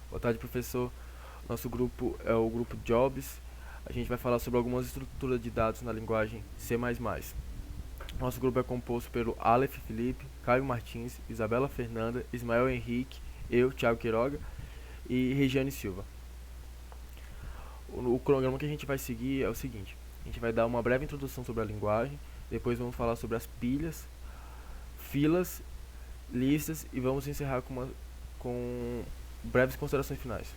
Boa tarde, professor. Nosso grupo é o grupo Jobs. A gente vai falar sobre algumas estruturas de dados na linguagem C++. Nosso grupo é composto pelo Aleph Felipe, Caio Martins, Isabela Fernanda, Ismael Henrique, eu, Thiago Quiroga e Regiane Silva. O cronograma que a gente vai seguir é o seguinte: a gente vai dar uma breve introdução sobre a linguagem, depois vamos falar sobre as pilhas, filas, listas e vamos encerrar com breves considerações finais.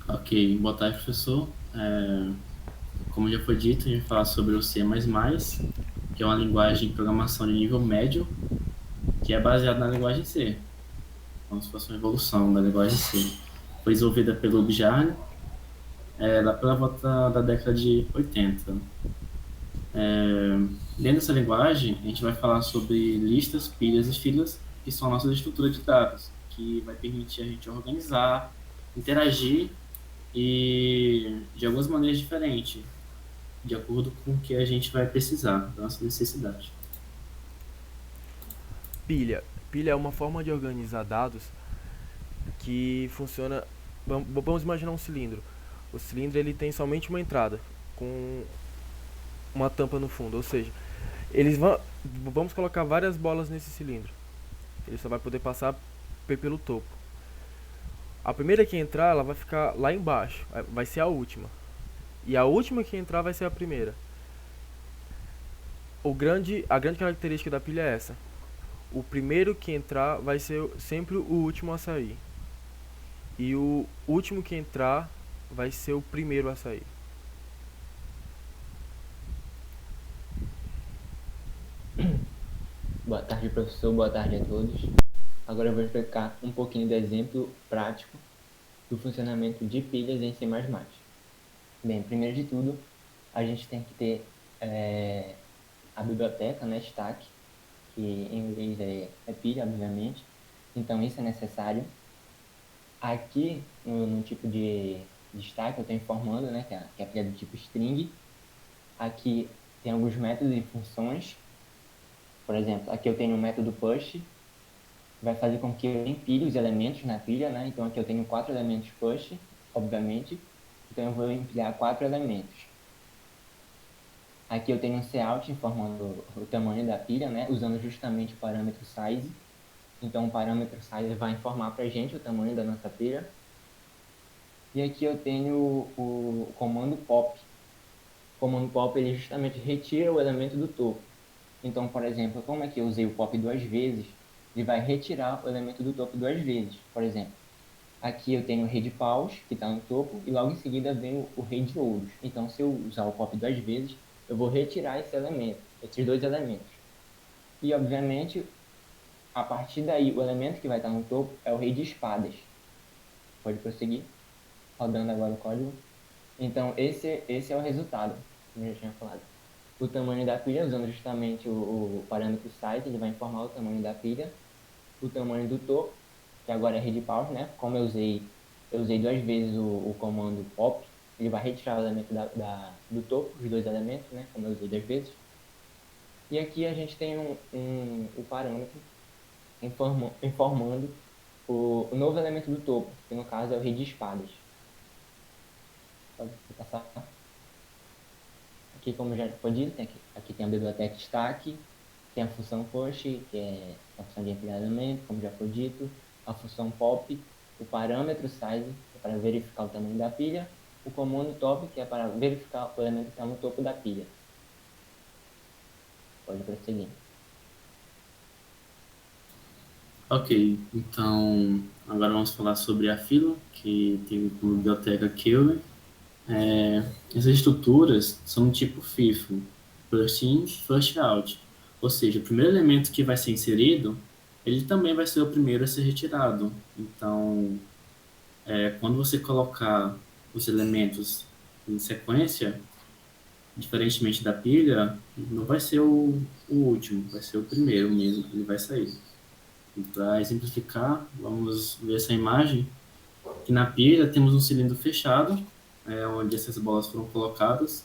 Ok, boa tarde, professor. Como já foi dito, a gente vai falar sobre o C++, que é uma linguagem de programação de nível médio, que é baseada na linguagem C, como se fosse uma evolução da linguagem C. Foi desenvolvida pelo Bjarne, lá pela volta da década de 80. É, Dentro dessa linguagem, a gente vai falar sobre listas, pilhas e filas, que são a nossa estrutura de dados, que vai permitir a gente organizar, interagir e de algumas maneiras diferentes, de acordo com o que a gente vai precisar, da nossa necessidade. Pilha. Pilha é uma forma de organizar dados que funciona. Vamos imaginar um cilindro. O cilindro ele tem somente uma entrada com uma tampa no fundo, ou seja, vamos colocar várias bolas nesse cilindro. Ele só vai poder passar pelo topo. A primeira que entrar, ela vai ficar lá embaixo, vai ser a última. E a última que entrar vai ser a primeira. A grande característica da pilha é essa. O primeiro que entrar vai ser sempre o último a sair. E o último que entrar vai ser o primeiro a sair. Boa tarde, professor. Boa tarde a todos. Agora eu vou explicar um pouquinho do exemplo prático do funcionamento de pilhas em C++. Bem, primeiro de tudo, a gente tem que ter a biblioteca, né, stack, que em inglês é pilha, obviamente. Então, isso é necessário. Aqui, no tipo de stack, eu estou informando, né, que é a pilha do tipo string. Aqui tem alguns métodos e funções. Por exemplo, aqui eu tenho o método push, vai fazer com que eu empilhe os elementos na pilha, né? Então aqui eu tenho 4 elementos push, obviamente. Então eu vou empilhar 4 elementos. Aqui eu tenho um cout informando o tamanho da pilha, né? Usando justamente o parâmetro size. Então o parâmetro size vai informar para a gente o tamanho da nossa pilha. E aqui eu tenho o comando pop. O comando pop ele justamente retira o elemento do topo. Então, por exemplo, como é que eu usei o pop duas vezes, ele vai retirar o elemento do topo duas vezes. Por exemplo, aqui eu tenho o rei de paus, que está no topo, e logo em seguida vem o rei de ouros. Então, se eu usar o pop duas vezes, eu vou retirar esse elemento, esses dois elementos. E, obviamente, a partir daí, o elemento que vai estar no topo é o rei de espadas. Pode prosseguir, rodando agora o código. Então, esse é o resultado, como eu já tinha falado. O tamanho da pilha, usando justamente o parâmetro size, ele vai informar o tamanho da pilha. O tamanho do topo, que agora é read paus, né? Como eu usei duas vezes o comando pop, ele vai retirar o elemento do topo, os dois elementos, né? Como eu usei duas vezes. E aqui a gente tem o parâmetro informando o novo elemento do topo, que no caso é o rei de espadas. Pode passar. Aqui, como já foi dito, aqui tem a biblioteca stack, tem a função push, que é a função de empilhar elemento, como já foi dito, a função pop, o parâmetro size, que é para verificar o tamanho da pilha, o comando top, que é para verificar o elemento que está no topo da pilha. Pode prosseguir. Ok, então agora vamos falar sobre a fila, que tem como biblioteca Keyword. Essas estruturas são do tipo FIFO, First In, First Out. Ou seja, o primeiro elemento que vai ser inserido, ele também vai ser o primeiro a ser retirado. Então, quando você colocar os elementos em sequência, diferentemente da pilha, não vai ser o último, vai ser o primeiro mesmo que ele vai sair. E para exemplificar, vamos ver essa imagem, que na pilha temos um cilindro fechado, onde essas bolas foram colocadas,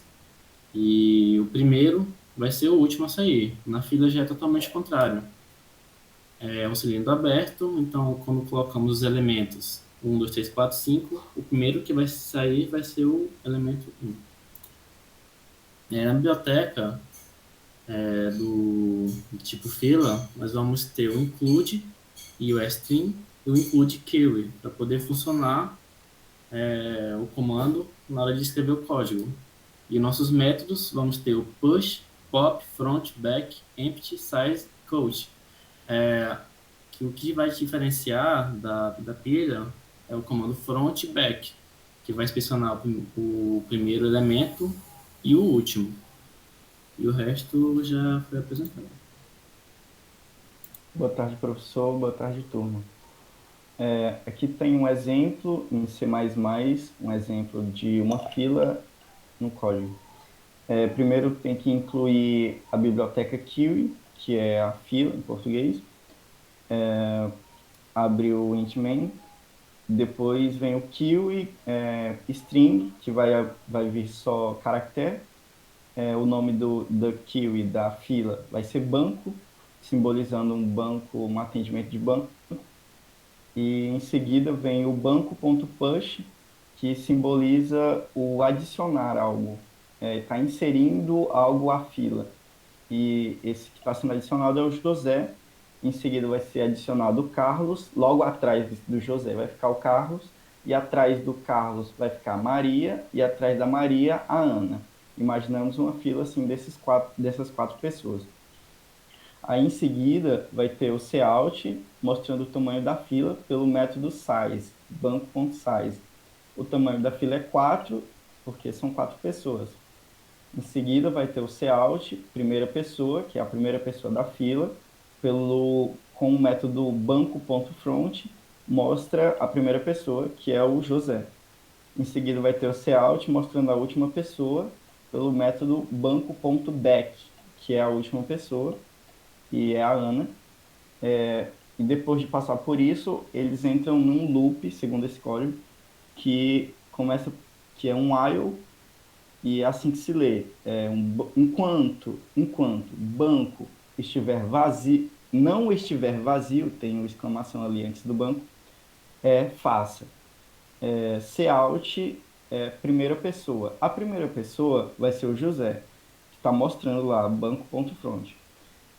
e o primeiro vai ser o último a sair. Na fila já é totalmente contrário. é um cilindro aberto, então quando colocamos os elementos 1, 2, 3, 4, 5, o primeiro que vai sair vai ser o elemento 1. Na biblioteca do tipo fila, nós vamos ter o include e o string e o include query para poder funcionar o comando na hora de escrever o código. E nossos métodos, vamos ter o push, pop, front, back, empty, size, coach. Que o que vai diferenciar da pilha é o comando front e back, que vai inspecionar o primeiro elemento e o último. E o resto já foi apresentado. Boa tarde, professor. Boa tarde, turma. Aqui tem um exemplo em C++, um exemplo de uma fila no código. Primeiro tem que incluir a biblioteca query, que é a fila em português. Abre o int main. Depois vem o query string, que vai vir só caractere. O nome da query, da fila, vai ser banco, simbolizando um banco, um atendimento de banco. E em seguida vem o banco.push, que simboliza o adicionar algo. Está inserindo algo à fila. E esse que está sendo adicionado é o José. Em seguida vai ser adicionado o Carlos. Logo atrás do José vai ficar o Carlos. E atrás do Carlos vai ficar a Maria. E atrás da Maria, a Ana. Imaginamos uma fila assim dessas quatro pessoas. Aí em seguida vai ter o cout, mostrando o tamanho da fila pelo método size, banco.size. O tamanho da fila é 4, porque são 4 pessoas. Em seguida vai ter o cout, primeira pessoa, que é a primeira pessoa da fila, com o método banco.front, mostra a primeira pessoa, que é o José. Em seguida vai ter o cout, mostrando a última pessoa, pelo método banco.back, que é a última pessoa, e é a Ana. E depois de passar por isso, eles entram num loop, segundo esse código, que é um while, e é assim que se lê. Enquanto banco estiver vazio, não estiver vazio, tem uma exclamação ali antes do banco, faça. Cout primeira pessoa. A primeira pessoa vai ser o José, que está mostrando lá, banco.front.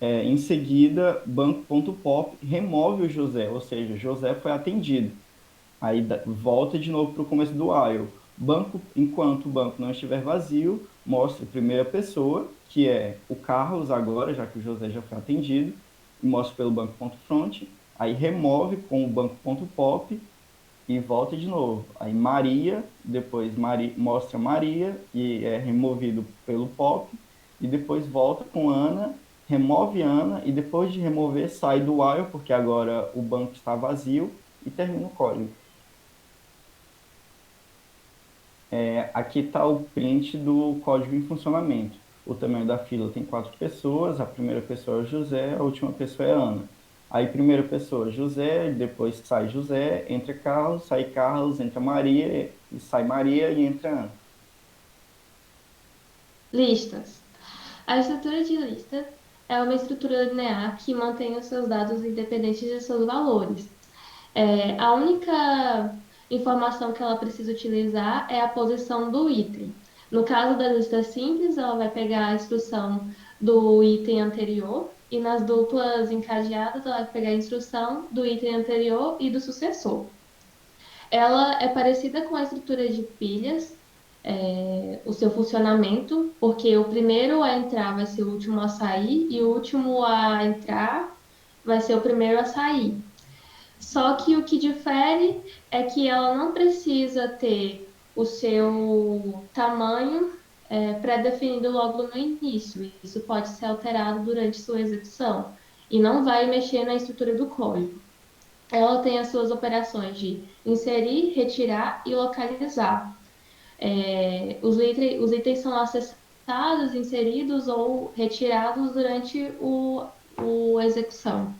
Em seguida, banco.pop remove o José, ou seja, José foi atendido. Aí volta de novo para o começo do while. Enquanto o banco não estiver vazio, mostra a primeira pessoa, que é o Carlos agora, já que o José já foi atendido, e mostra pelo banco.front. Aí remove com o banco.pop e volta de novo. Aí Maria, depois mostra Maria e é removido pelo pop, e depois volta com Ana, remove Ana, e depois de remover sai do while, porque agora o banco está vazio, e termina o código. Aqui está o print do código em funcionamento. O tamanho da fila tem 4 pessoas, a primeira pessoa é o José, a última pessoa é a Ana. Aí, primeira pessoa, José, depois sai José, entra Carlos, sai Carlos, entra Maria, e sai Maria e entra Ana. Listas. A estrutura de listas é uma estrutura linear que mantém os seus dados independentes de seus valores. A única informação que ela precisa utilizar é a posição do item. No caso da lista simples, ela vai pegar a instrução do item anterior, e nas duplas encadeadas, ela vai pegar a instrução do item anterior e do sucessor. Ela é parecida com a estrutura de pilhas, o seu funcionamento, porque o primeiro a entrar vai ser o último a sair, e o último a entrar vai ser o primeiro a sair. Só que o que difere é que ela não precisa ter o seu tamanho pré-definido logo no início. Isso pode ser alterado durante sua execução e não vai mexer na estrutura do código. Ela tem as suas operações de inserir, retirar e localizar. Os itens são acessados, inseridos ou retirados durante a execução.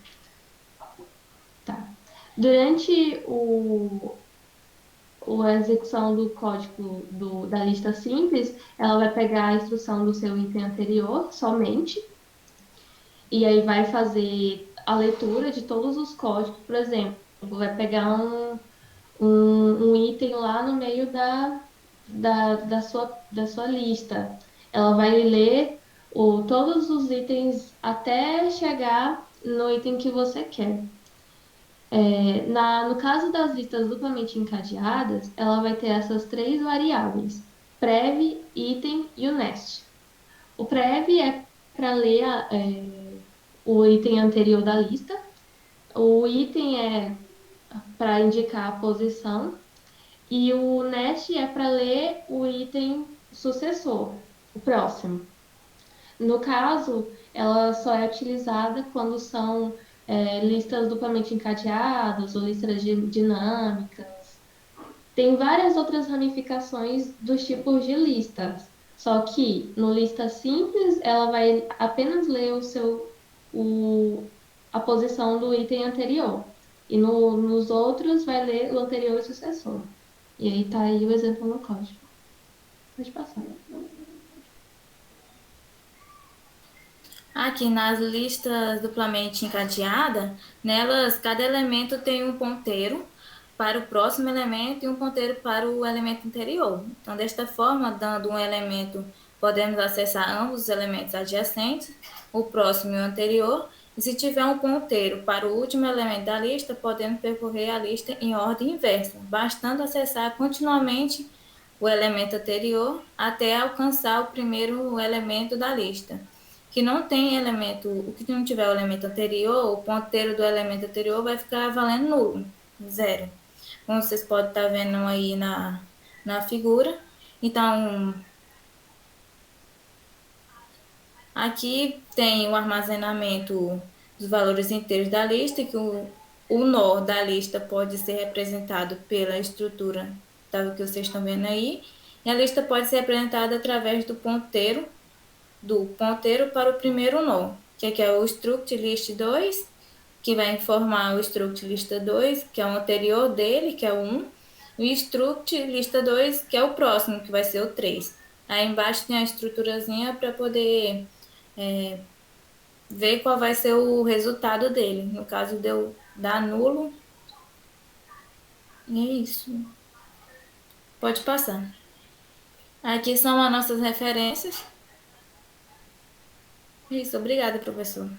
Tá. Durante a execução do código da lista simples, ela vai pegar a instrução do seu item anterior somente, e aí vai fazer a leitura de todos os códigos. Por exemplo, vai pegar um item lá no meio da sua lista. Ela vai ler todos os itens até chegar no item que você quer. No caso das listas duplamente encadeadas, ela vai ter essas três variáveis: prev, item e o nest. O prev é para ler o item anterior da lista. O item é para indicar a posição. E o nest é para ler o item sucessor, o próximo. No caso, ela só é utilizada quando são listas duplamente encadeadas ou listas dinâmicas. Tem várias outras ramificações dos tipos de listas. Só que no lista simples, ela vai apenas ler a posição do item anterior. E nos outros, vai ler o anterior e o sucessor. E aí tá aí o exemplo no código. Pode passar. Aqui nas listas duplamente encadeadas, nelas cada elemento tem um ponteiro para o próximo elemento e um ponteiro para o elemento anterior. Então, desta forma, dando um elemento, podemos acessar ambos os elementos adjacentes, o próximo e o anterior. E se tiver um ponteiro para o último elemento da lista, podemos percorrer a lista em ordem inversa, bastando acessar continuamente o elemento anterior até alcançar o primeiro elemento da lista. Que não tem elemento, o que não tiver o elemento anterior, o ponteiro do elemento anterior vai ficar valendo nulo, zero. Como vocês podem estar vendo aí na figura. Então, aqui tem o armazenamento dos valores inteiros da lista, que o nó da lista pode ser representado pela estrutura que vocês estão vendo aí, e a lista pode ser representada através do ponteiro para o primeiro nó, que aqui é o struct list 2, que vai informar o struct lista 2, que é o anterior dele, que é o 1, e o struct lista 2, que é o próximo, que vai ser o 3. Aí embaixo tem a estruturazinha para poder ver qual vai ser o resultado dele. No caso, deu dar nulo. E é isso. Pode passar. Aqui são as nossas referências. Isso, obrigada, professor.